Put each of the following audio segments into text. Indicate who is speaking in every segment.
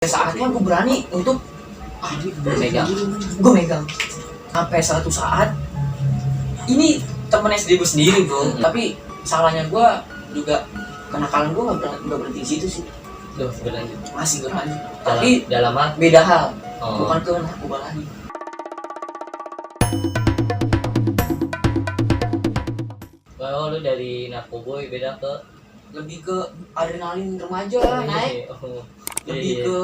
Speaker 1: Saatnya gue berani untuk gue megang sampai suatu saat ini temen SD gue sendiri bro. Tapi salahnya gue juga kenakalan gue nggak berhenti di situ sih.
Speaker 2: Berlanjut.
Speaker 1: Masih berlanjut. Tapi
Speaker 2: dalam
Speaker 1: beda hal.
Speaker 2: Oh.
Speaker 1: Bukan ke narkoba lagi.
Speaker 2: Kalau lu dari narkoboy beda ke
Speaker 1: Lebih ke adrenalin remaja naik. Lebih ke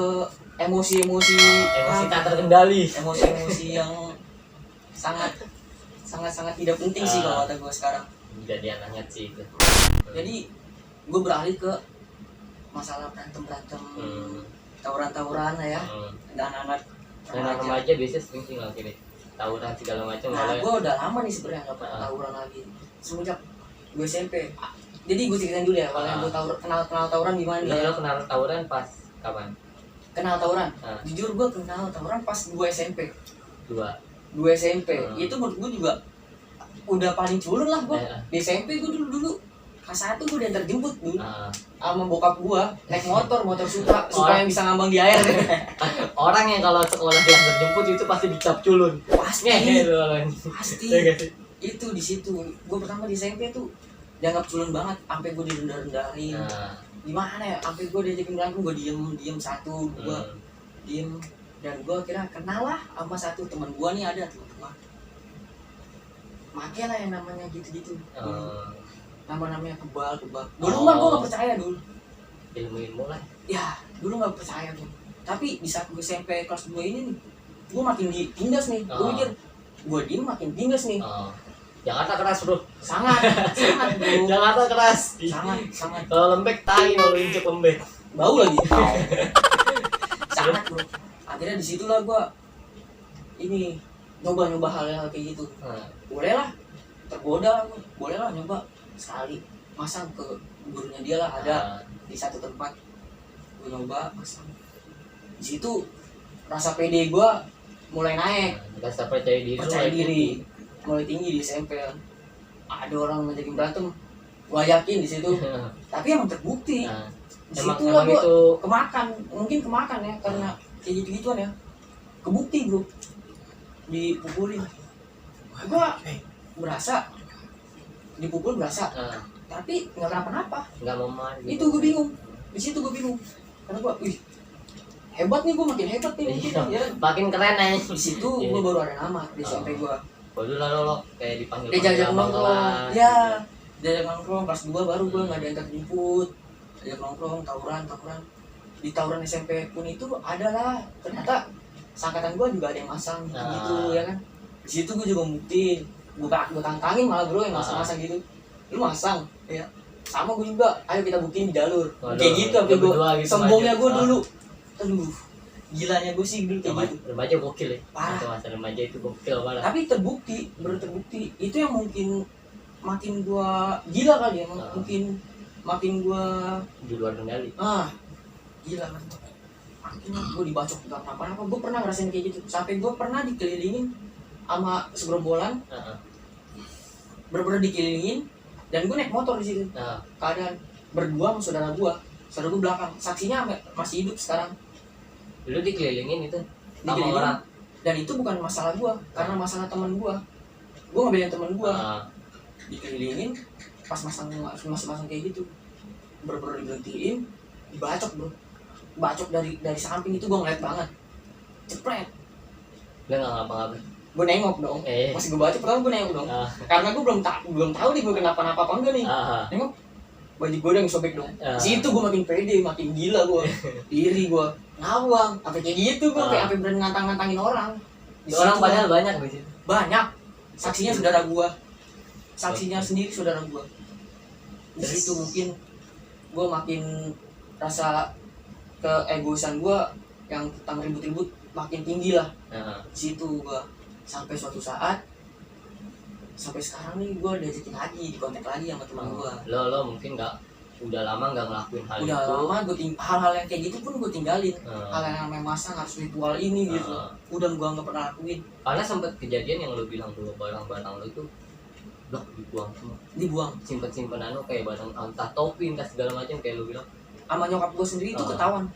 Speaker 1: emosi
Speaker 2: tak terkendali.
Speaker 1: Emosi yang sangat tidak penting sih kalau kata gue sekarang.
Speaker 2: Jadi anaknya sih itu.
Speaker 1: Jadi gue beralih ke masalah berantem tawuran lah ya. Dan anak
Speaker 2: remaja biasanya sering ngelakuin tawuran segala macam.
Speaker 1: Nah gue udah lama nih sebenarnya nggak pernah tawuran lagi semenjak gue SMP. Jadi gue ceritain dulu ya kalau yang gue kenal tawuran gimana nih.
Speaker 2: Lo kenal tawuran pas kapan?
Speaker 1: Kenal tawuran? Jujur gue kenal tawuran pas gue SMP. Dua SMP. Itu menurut gue juga udah paling culun lah gue. Di SMP gue dulu kelas 1 gue diantar jemput dulu sama bokap gue naik motor suka yang bisa ngambang di air.
Speaker 2: Orang yang kalau sekolah diantar jemput itu pasti dicap culun. Pasti.
Speaker 1: Itu di situ gue pertama di SMP tuh dianggap culun banget, sampai gue direndah-rendahin. Gimana ya, sampai gue diajakin berantem gue diem satu, gue diem. Dan gue akhirnya kenal lah sama satu teman gue nih, ada teman gue make lah yang namanya gitu-gitu. Namanya kebal. Dulu mah gue gak percaya dulu.
Speaker 2: Ilmu lah.
Speaker 1: Ya, dulu gak percaya gue. Tapi di saat gue SMP kelas 2 ini nih, gue makin ditindas nih. Gue mikir, gue diem makin tindas nih.
Speaker 2: Jakarta keras bro.
Speaker 1: Sangat bro.
Speaker 2: Jakarta keras.
Speaker 1: Sangat.
Speaker 2: Kalau lembek tai kalau injek lembek.
Speaker 1: Bau lagi. Sangat bro. Akhirnya disitulah gue ini nyoba hal kayak gitu. Boleh lah, tergoda, boleh lah nyoba sekali. Masang ke gurunya dia lah, ada di satu tempat. Gue nyoba masang. Di situ rasa pede gue mulai naik.
Speaker 2: Rasa percaya diri.
Speaker 1: Mulai tinggi di SMP. Ada orang ngajakin berantem, gue yakin di situ. Tapi emang terbukti. Di situ lah gue kemakan ya, karena kayak gitu-gituan ya. Kebukti bro, dipukulin. Gue berasa dipukul tapi nggak kenapa-napa.
Speaker 2: Nggak mau mandi.
Speaker 1: Itu gue bingung. Di situ gue bingung. Karena gue, hebat nih, gue makin hebat nih mungkin. Ya.
Speaker 2: Makin keren aja.
Speaker 1: Di situ gue baru ada nama di SMP gue.
Speaker 2: Baru lo kayak dipanggil.
Speaker 1: Diajak nongkrong. Ya, diajak nongkrong kelas 2 baru gue nggak diantar jemput. Diajak nongkrong, tawuran. Di tawuran SMP pun itu adalah ternyata sangkatan gue juga ada yang masang gitu ya kan. Di situ gue juga buktiin. Gue tantangin malah bro yang masang gitu. Lu masang, ya. Sama gue juga. Ayo kita buktiin di jalur. Kayak gitu apa gue. Sombongnya gue dulu. Aduh. Gilanya gue sih dulu kayak gitu.
Speaker 2: Remaja gokil ya.
Speaker 1: Parah.
Speaker 2: Masa remaja itu gokil banget.
Speaker 1: Tapi terbukti, baru terbukti. Itu yang mungkin makin gue gila kali ya. Mungkin makin gue
Speaker 2: di luar kendali.
Speaker 1: Gila kan. Makin gue dibacok gak kenapa-napa. Gue pernah ngerasain kayak gitu. Sampai gue pernah dikelilingin sama segerombolan. Bener-bener dikelilingin. Dan gue naik motor di situ. Keadaan berdua sama saudara gue belakang. Saksinya masih hidup sekarang.
Speaker 2: Lu dikelilingin itu sama orang.
Speaker 1: Dan itu bukan masalah gue, karena masalah teman gue. Gue ngebelain teman gue. Dikelilingin pas masang kayak gitu. Bener-bener diberhentiin, dibacok bro. Bacok dari samping itu gue ngeliat banget. Cepret.
Speaker 2: Lu nggak ngapa-ngapain?
Speaker 1: Gue nengok dong. Masih gue bacok, pertama gue nengok dong. Karena gue belum tahu nih gue kenapa-napa apa enggak nih. Nengok, baju gue udah sobek dong. Situ gue makin pede, makin gila gue. Diri gue ngawang, sampai kayak gitu gue, sampai berani ngantangin orang.
Speaker 2: Orang padahal banyak di situ.
Speaker 1: Banyak. Saksinya saudara gue. Saksinya sendiri saudara gue. Di situ mungkin gue makin rasa keegoisan gue yang tentang ribut-ribut makin tinggi lah. Di situ gue sampai suatu saat, sampai sekarang nih gue diajakin lagi, dikontak lagi sama teman gue.
Speaker 2: Lo mungkin udah lama nggak ngelakuin hal itu.
Speaker 1: Udah lama gue hal-hal yang kayak gitu pun gue tinggalin. Hal yang namanya masang harus ritual ini gitu. Udah gue nggak pernah lakuin. Karena
Speaker 2: sempet kejadian yang lo bilang dulu, barang-barang lo itu dibuang semua.
Speaker 1: Dibuang.
Speaker 2: Simpen-simpenan lo kayak barang entah topi entah segala macam kayak lo bilang.
Speaker 1: Sama nyokap gue sendiri itu ketahuan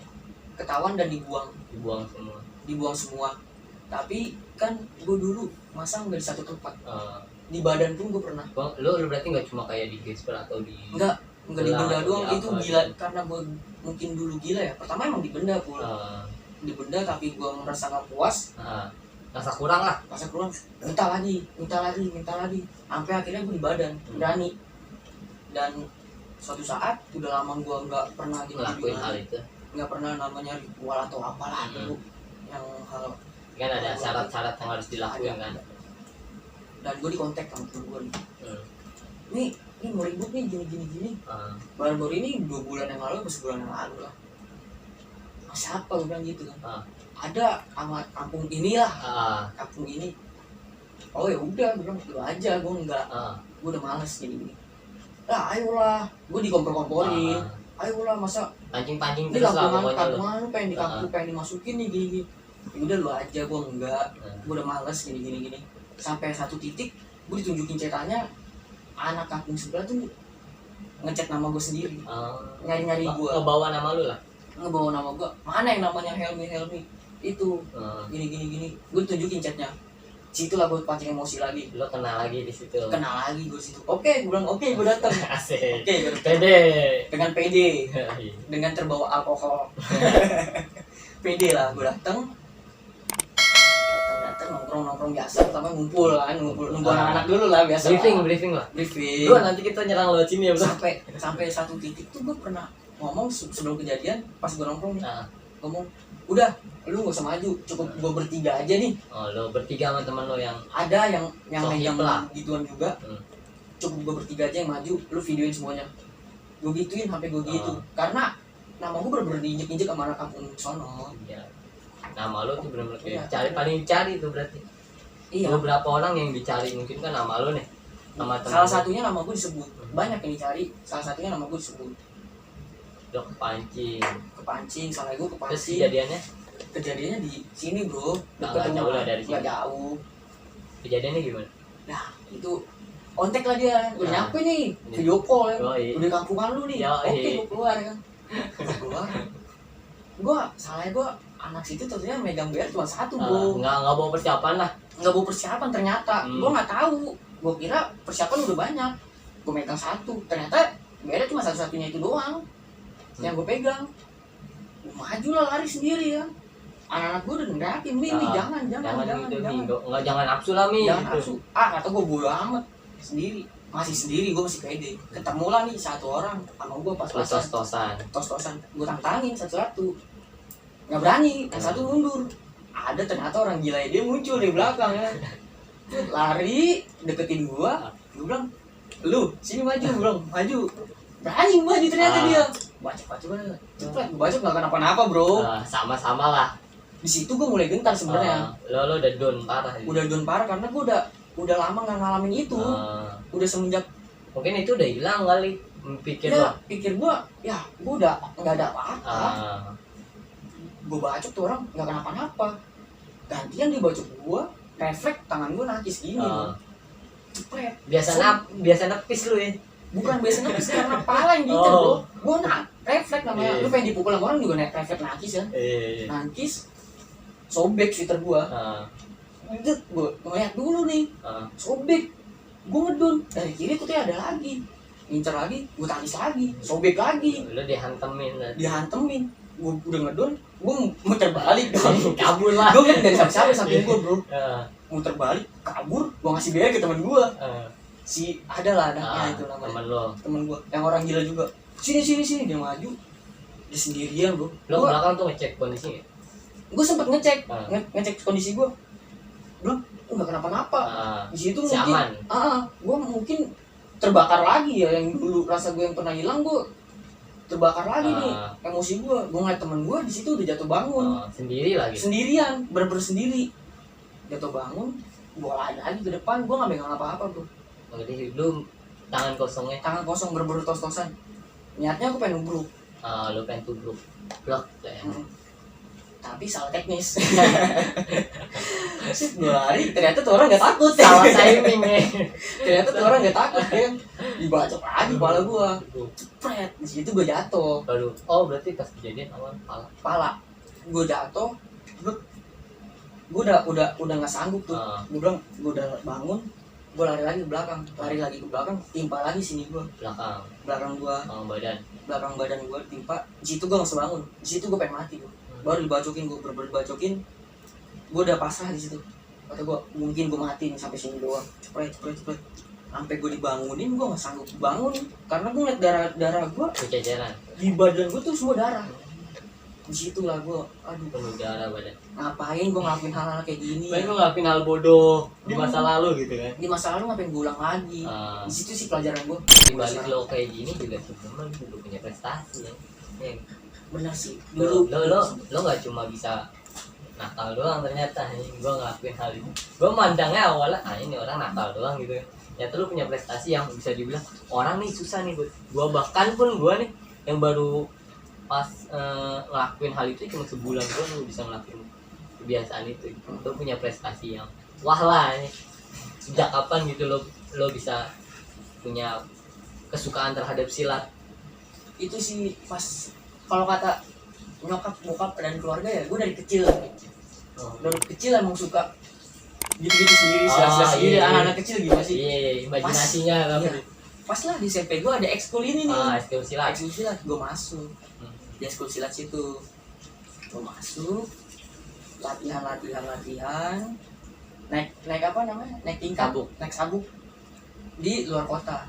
Speaker 1: ketahuan dan dibuang
Speaker 2: semua.
Speaker 1: Tapi kan gue dulu masa nggak di satu tempat,
Speaker 2: Eh,
Speaker 1: di badan pun gue pernah.
Speaker 2: lu berarti nggak cuma kayak di gesper atau di
Speaker 1: Enggak di benda
Speaker 2: atau
Speaker 1: doang,
Speaker 2: di
Speaker 1: itu
Speaker 2: apa
Speaker 1: gila
Speaker 2: gitu.
Speaker 1: karena gue mungkin dulu gila ya. Pertama emang di benda pula,
Speaker 2: Eh,
Speaker 1: di benda, tapi gue merasa gak puas,
Speaker 2: rasa kurang lah.
Speaker 1: masa keluar minta lagi, sampai akhirnya gue di badan berani. Dan suatu saat udah lama gue nggak pernah
Speaker 2: Ngelakuin hal itu
Speaker 1: nggak pernah namanya ritual atau apalah dulu yang hal.
Speaker 2: kan ada syarat-syarat yang harus dilakuin kan.
Speaker 1: Dan gue dikontak sama temen gue nih, ini mau ribut nih gini. Baru-baru ini 2 bulan yang lalu atau sebulan yang lalu lah. Mas apa gue bilang gitu kan. Ada sama kampung ini lah, kampung ini. Oh ya udah, gue bilang lu aja, gue enggak. Gue udah males gini. Lah ayolah, gue dikompor-komporin. Ayolah, masa
Speaker 2: Pancing
Speaker 1: ini
Speaker 2: terus lah pokoknya lu.
Speaker 1: kampungan lu pengen di kampung, pengen dimasukin nih gini. Ya udah lu aja, gue enggak. Gue udah males gini. Sampai satu titik gue ditunjukin cetanya, anak kampung sebelah tuh ngechat nama gue sendiri, nyari gue,
Speaker 2: ngebawa nama lu lah.
Speaker 1: ngebawa nama gue, mana yang namanya Helmi itu, gini. Gue tunjukin chatnya, situ lah gue pancing emosi lagi.
Speaker 2: Lo kenal lagi di situ.
Speaker 1: Kenal lagi gue situ. Oke, gue bilang oke, gue datang.
Speaker 2: Asik.
Speaker 1: Oke, gue
Speaker 2: Pede.
Speaker 1: dengan PD, dengan terbawa alkohol. PD lah, gue datang nongkrong biasa, pertama ngumpul nunggu anak-anak dulu lah biasa.
Speaker 2: Briefing lah.
Speaker 1: Briefing.
Speaker 2: Dua nanti kita nyerang lewat sini ya bro.
Speaker 1: Sampai satu titik tuh gue pernah ngomong sebelum kejadian, pas gue nongkrong nih, ngomong udah lu gak usah maju, cukup gue bertiga aja nih.
Speaker 2: Lo bertiga sama teman lo yang
Speaker 1: ada yang megang
Speaker 2: lah
Speaker 1: gituan juga. Cukup gue bertiga aja yang maju, lu videoin semuanya. Gue gituin sampai gue gitu, karena nama gue bener-bener diinjek-injek sama anak kampung sono.
Speaker 2: Iya. Nama lo tuh bener-bener
Speaker 1: Iya.
Speaker 2: paling dicari tuh berarti.
Speaker 1: Iya.
Speaker 2: Beberapa orang yang dicari mungkin kan nama lo nih. Nama
Speaker 1: Salah satunya nama gue disebut. Banyak yang dicari, salah satunya nama gue disebut.
Speaker 2: Udah
Speaker 1: Kepancing, salah gue
Speaker 2: Terus
Speaker 1: kepancing.
Speaker 2: kejadiannya
Speaker 1: di sini bro,
Speaker 2: nggak jauh lah dari sini.
Speaker 1: Nggak jauh.
Speaker 2: Kejadiannya gimana?
Speaker 1: Nah itu kontak lah dia, udah nyampe nih, video call ya. Udah kampungan lu nih. Oke, gue keluar kan. Salahnya gue anak situ ternyata megang BR cuma satu bro.
Speaker 2: Nggak bawa persiapan lah.
Speaker 1: Nggak bawa persiapan ternyata. Gue nggak tahu. Gue kira persiapan udah banyak. Gue megang satu. Ternyata BR cuma satu-satunya itu doang yang gue pegang. Gue maju lah lari sendiri ya. Anak-anak gue udah ngerakin, Mi, jangan.
Speaker 2: Jangan nafsu lah, Mi.
Speaker 1: Jangan nafsu. Kata gue bodo amat. Sendiri. Masih sendiri, gue masih pede. Ketemu lah nih satu orang sama gue pas-pasan. Tos-tosan. Gue tantangin satu-satu. Nggak berani, yang satu mundur. Ada ternyata orang gila dia muncul di belakang ya. Lari, deketin gue bilang, lu sini maju, gue bilang, maju. Berani maju ternyata dia. Baca banget. Cepet, gue baca nggak kenapa-napa bro.
Speaker 2: Sama-sama lah.
Speaker 1: Di situ gue mulai gentar sebenarnya.
Speaker 2: Lo udah down parah.
Speaker 1: Udah down parah karena gue udah lama nggak ngalamin itu. Udah semenjak
Speaker 2: mungkin itu udah hilang kali pikir
Speaker 1: ya, pikir gue udah nggak ada apa-apa. Gue bacok tuh orang nggak kenapa-napa. Gantian dia bacok gue, refleks tangan gue nakis gini. Cepet.
Speaker 2: Biasa nepis lu ya.
Speaker 1: Bukan biasa nakis karena pala yang gitu bro. Gue refleks namanya. Lu pengen dipukul sama orang juga refleks nakis ya. Nakis, sobek sweater gue. Gue ngeliat dulu nih, sobek. Gue ngedon dari kiri tuh ada lagi, ngincer lagi, gue tangis lagi, sobek lagi.
Speaker 2: Lu
Speaker 1: dihantemin. Gue udah ngedon, gue muter balik dong.
Speaker 2: Kabur lah.
Speaker 1: Gue ngeliat dari siapa samping gue bro. Muter balik, kabur, gue ngasih biaya ke temen gue. Si ada lah anaknya itu namanya. Temen gue, yang orang gila juga. Sini dia maju, dia sendirian bro.
Speaker 2: Lo belakang tuh ngecek kondisinya.
Speaker 1: Gue sempet ngecek kondisi gue. Belum, nggak kenapa-napa. Di situ mungkin, gue mungkin terbakar lagi ya, yang dulu rasa gue yang pernah hilang gue terbakar lagi nih, emosi gue ngeliat temen gue di situ udah jatuh bangun. Sendirian, bener-bener sendiri. Jatuh bangun, gue lagi ke depan, gue nggak megang apa-apa bro.
Speaker 2: Jadi lu tangan
Speaker 1: kosong bener-bener tos-tosan. Niatnya aku pengen nubruk.
Speaker 2: Lu pengen tubruk, blok.
Speaker 1: Tapi salah teknis. Sip, gue lari, ternyata tuh orang gak takut.
Speaker 2: Salah timing ya.
Speaker 1: Ternyata tuh orang gak takut ya. Dibacok lagi kepala gue. Cepret, di situ gue jatuh.
Speaker 2: Berarti pas kejadian awal
Speaker 1: pala. gue jatuh, gue udah nggak sanggup tuh. Gue bilang gue udah bangun, gue lari lagi ke belakang, timpa lagi sini gue, belakang gue, belakang badan gue timpa. Di situ gue langsung bangun, di situ gue pengen mati gue. Baru dibacokin, gue dibacokin, gue udah pasrah di situ. Kata gue mungkin gue mati nih sampai sini doang, cepet. Sampai gue dibangunin, gue nggak sanggup bangun karena gue ngeliat darah gue di badan gue tuh semua darah. Di situ lah gue, aduh,
Speaker 2: penuh darah badan.
Speaker 1: ngapain gue ngelakuin hal-hal kayak gini?
Speaker 2: Gue ngelakuin hal bodoh di masa lalu gitu kan.
Speaker 1: Di masa lalu ngapain gue ulang lagi? Di situ sih pelajaran gue.
Speaker 2: Di balik lo kayak gini juga sebenarnya lo punya prestasi ya.
Speaker 1: Bener sih.
Speaker 2: Lo nggak cuma bisa nakal doang ternyata. Gue ngelakuin hal ini. Gue mandangnya awalnya ini orang nakal doang gitu. Ternyata lo punya prestasi yang bisa dibilang orang nih susah nih. Gue bahkan pun gue nih yang baru pas ngelakuin hal itu cuma sebulan gue lo bisa ngelakuin kebiasaan itu. Lo punya prestasi yang wah lah nih. Sejak kapan gitu lo bisa punya kesukaan terhadap silat?
Speaker 1: Itu sih pas kalau kata nyokap bokap dan keluarga ya, gue dari kecil emang suka gitu sendiri, sendiri. Anak-anak kecil gimana sih?
Speaker 2: Iya, imajinasinya lah.
Speaker 1: Pas lah di SMP gue ada ekskul ini nih.
Speaker 2: Ekskul silat.
Speaker 1: Gue masuk di ekskul silat situ, gue masuk latihan naik apa namanya, naik tingkat, naik sabuk di luar kota.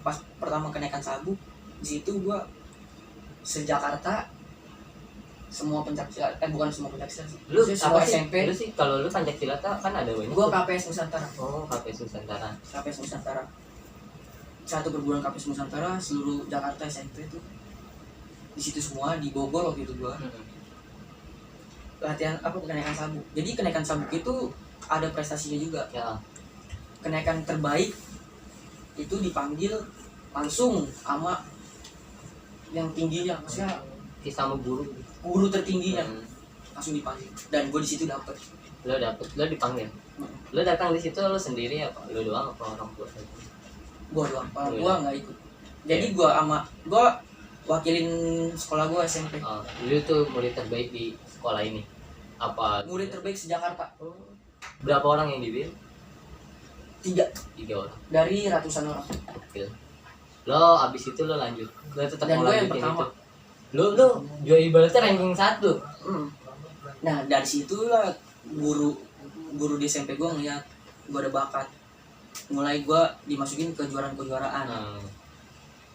Speaker 1: Pas pertama kenaikan sabuk di situ gue se-Jakarta semua pencaksilat, bukan semua pencaksilat sih.
Speaker 2: Lu
Speaker 1: semua
Speaker 2: sih?
Speaker 1: SMP.
Speaker 2: Lu sih kalau lu pencaksilat kan ada banyak.
Speaker 1: Gua KPS Nusantara.
Speaker 2: KPS Nusantara.
Speaker 1: Satu perguruan KPS Nusantara seluruh Jakarta SMP tuh. Di situ semua di Bogor waktu itu gua. Latihan kenaikan sabuk. Jadi kenaikan sabuk itu ada prestasinya juga.
Speaker 2: Ya.
Speaker 1: Kenaikan terbaik itu dipanggil langsung sama yang tingginya, maksudnya
Speaker 2: sama
Speaker 1: guru tertingginya. Langsung dipanggil dan gue di situ dapet.
Speaker 2: Lo dipanggil. Lo datang di situ lo sendiri apa? Lo doang apa orang tua?
Speaker 1: Gue doang, orang tua nggak ikut. Jadi gue wakilin sekolah gue SMP.
Speaker 2: Lo tuh murid terbaik di sekolah ini. Apa?
Speaker 1: Murid terbaik se-Jakarta.
Speaker 2: Berapa orang yang dipilih? 3 orang.
Speaker 1: Dari ratusan orang.
Speaker 2: Oke. Lo abis itu lo lanjut. Lo tetap
Speaker 1: dan
Speaker 2: mau
Speaker 1: gue yang
Speaker 2: lanjutin
Speaker 1: pertama.
Speaker 2: itu. Lo jual ibaratnya ranking 1.
Speaker 1: Nah dari situ lah guru di SMP gue ngeliat gue ada bakat. Mulai gue dimasukin ke kejuaraan.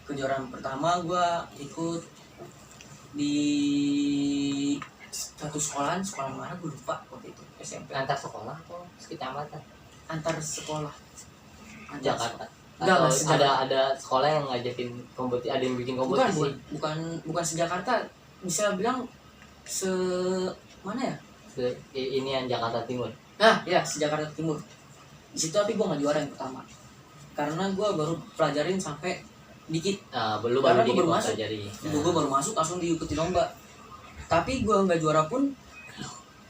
Speaker 1: Kejuaraan pertama gue ikut di satu sekolahan, sekolah mana gue lupa waktu itu, SMP.
Speaker 2: Antar sekolah atau sekecamatan?
Speaker 1: Antar sekolah.
Speaker 2: Jakarta.
Speaker 1: Enggak,
Speaker 2: ada sekolah yang ngajakin kompetisi, ada yang bikin kompetisi.
Speaker 1: Bukan se-Jakarta, bisa bilang mana ya?
Speaker 2: Ini yang Jakarta Timur.
Speaker 1: Nah, ya se-Jakarta Timur. Di situ tapi gue nggak juara yang pertama, karena gue baru pelajarin sampai dikit.
Speaker 2: Baru masuk.
Speaker 1: Gue baru masuk langsung diikuti lomba. Tapi gue nggak juara pun,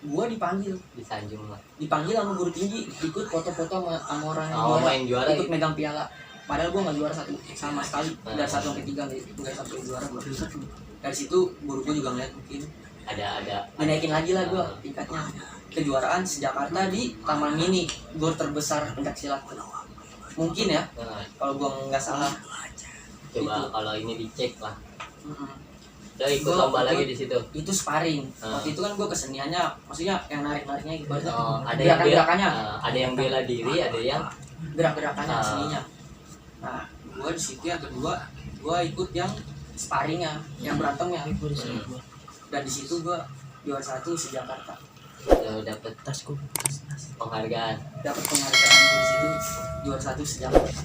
Speaker 1: gue dipanggil.
Speaker 2: Disanjung lah.
Speaker 1: Dipanggil sama guru tinggi, ikut foto-foto sama orang
Speaker 2: yang juara,
Speaker 1: ikut megang piala. Padahal gue nggak juara sama sekali. Dari 1 sampai 3 nggak sampai juara gue. Dari situ guru gue juga ngeliat mungkin
Speaker 2: ada
Speaker 1: dinaikin lagi lah gue tingkatnya. Kejuaraan se-Jakarta di Taman Mini, gor terbesar pencaksilat mungkin ya, kalau gue nggak salah.
Speaker 2: Coba kalau ini dicek lah. Udah ikut lomba lagi di situ.
Speaker 1: Itu sparring. Waktu itu kan gue keseniannya, maksudnya yang narik-nariknya ibaratnya.
Speaker 2: Ada
Speaker 1: gerakan-gerakannya.
Speaker 2: Ada yang bela diri, ada yang
Speaker 1: gerak-gerakannya seninya. Nah, gue di situ yang kedua, gue ikut yang sparringnya, yang berantemnya. Dan di situ gue juara 1 se-Jakarta.
Speaker 2: Dapat penghargaan.
Speaker 1: Dapat penghargaan di situ, juara 1 se-Jakarta.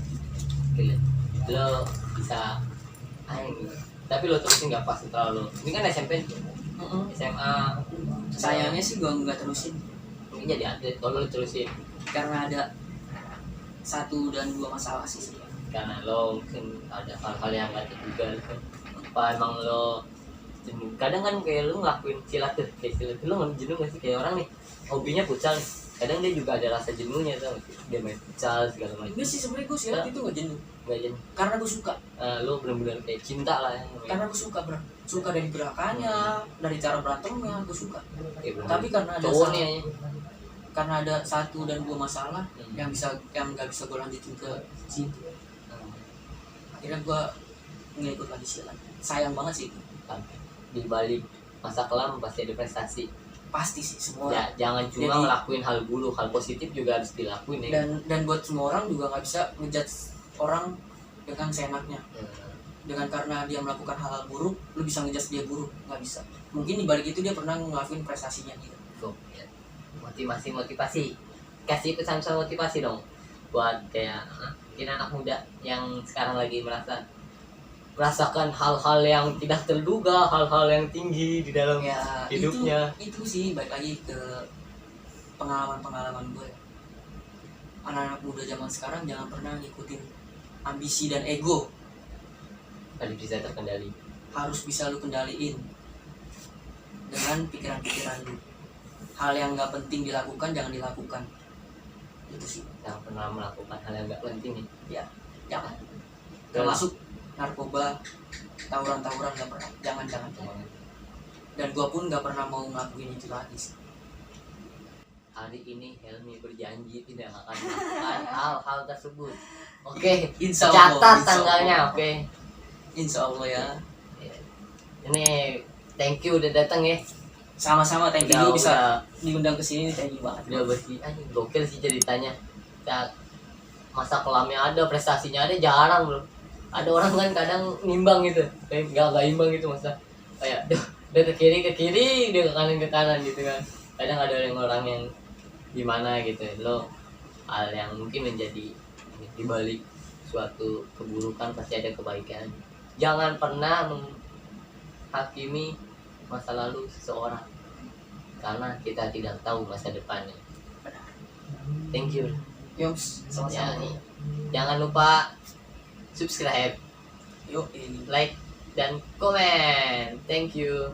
Speaker 2: Lo bisa tapi lo terusin nggak pas terlalu ini kan SMP SMA
Speaker 1: sayangnya sih gue nggak terusin.
Speaker 2: Mungkin jadi atlet kalau lo terusin
Speaker 1: karena ada 1 dan 2 masalah sih.
Speaker 2: Karena lo mungkin ada hal-hal yang nggak terduga kan. Apa emang lo kadang kan kayak lo ngelakuin silat tuh, kayak silat lo nggak jenuh nggak sih? Kayak orang nih hobinya futsal nih, kadang dia juga ada rasa jenuhnya tuh, dia main futsal segala macam.
Speaker 1: Gue sih sebenarnya gue silat itu nggak jenuh
Speaker 2: karena
Speaker 1: gue suka.
Speaker 2: Lo benar-benar kayak cinta lah ya.
Speaker 1: Karena gue suka bro, suka dari gerakannya, dari cara berantemnya gue suka.
Speaker 2: Ya, bener.
Speaker 1: Tapi karena ada
Speaker 2: cowok nih
Speaker 1: karena ada satu dan dua masalah yang nggak bisa gue lanjutin ke situ, akhirnya gue nggak ikut lagi silat. Sayang banget sih itu.
Speaker 2: di balik masa kelam pasti ada prestasi.
Speaker 1: Pasti sih semua
Speaker 2: Ya, jangan cuma
Speaker 1: Jadi-
Speaker 2: ngelakuin hal buruk, hal positif juga harus dilakuin ya.
Speaker 1: dan buat semua orang juga nggak bisa ngejudge orang dengan seenaknya, dengan karena dia melakukan hal buruk lu bisa ngejudge dia buruk, nggak bisa. Mungkin di balik itu dia pernah ngelakuin prestasinya gitu.
Speaker 2: Tuh, ya. Motivasi kasih pesan-pesan motivasi dong buat kayak mungkin anak muda yang sekarang lagi merasakan hal-hal yang tidak terduga, hal-hal yang tinggi di dalam
Speaker 1: Ya
Speaker 2: hidupnya.
Speaker 1: itu sih balik lagi ke pengalaman gue. Anak-anak muda zaman sekarang jangan pernah ngikutin ambisi dan ego,
Speaker 2: Harus bisa terkendali.
Speaker 1: harus bisa lu kendaliin dengan pikiran-pikiran lu. Hal yang nggak penting dilakukan jangan dilakukan, itu sih.
Speaker 2: Jangan pernah melakukan hal yang nggak penting nih.
Speaker 1: Jangan, termasuk narkoba, tawuran-tawuran, nggak pernah, jangan. Dan gue pun nggak pernah mau ngelakuin itu lagi sih.
Speaker 2: Hari ini Helmi berjanji tidak akan melakukan hal-hal tersebut. Oke,
Speaker 1: Insya Allah,
Speaker 2: catat
Speaker 1: insya
Speaker 2: tanggalnya.
Speaker 1: Allah.
Speaker 2: Oke.
Speaker 1: Insya Allah ya.
Speaker 2: Ini thank you udah datang ya.
Speaker 1: Sama-sama, thank you.
Speaker 2: Udah,
Speaker 1: Lu bisa
Speaker 2: udah,
Speaker 1: diundang ke sini, thank you banget.
Speaker 2: udah bersih. Anjing gokil sih ceritanya. Ya, masa kelamnya ada, prestasinya ada, jarang bro. Ada orang kan kadang nimbang gitu, kayak nggak imbang gitu masa. Kayak dia ke kiri, dia ke kanan gitu kan. Kadang ada orang yang gimana gitu. Lo hal yang mungkin menjadi dibalik suatu keburukan pasti ada kebaikan. Jangan pernah menghakimi masa lalu seseorang karena kita tidak tahu masa depannya. Thank you.
Speaker 1: Yoms,
Speaker 2: Ya,
Speaker 1: sama-sama.
Speaker 2: nih. Jangan lupa subscribe,
Speaker 1: Yuk, ini.
Speaker 2: like, dan komen. Thank you.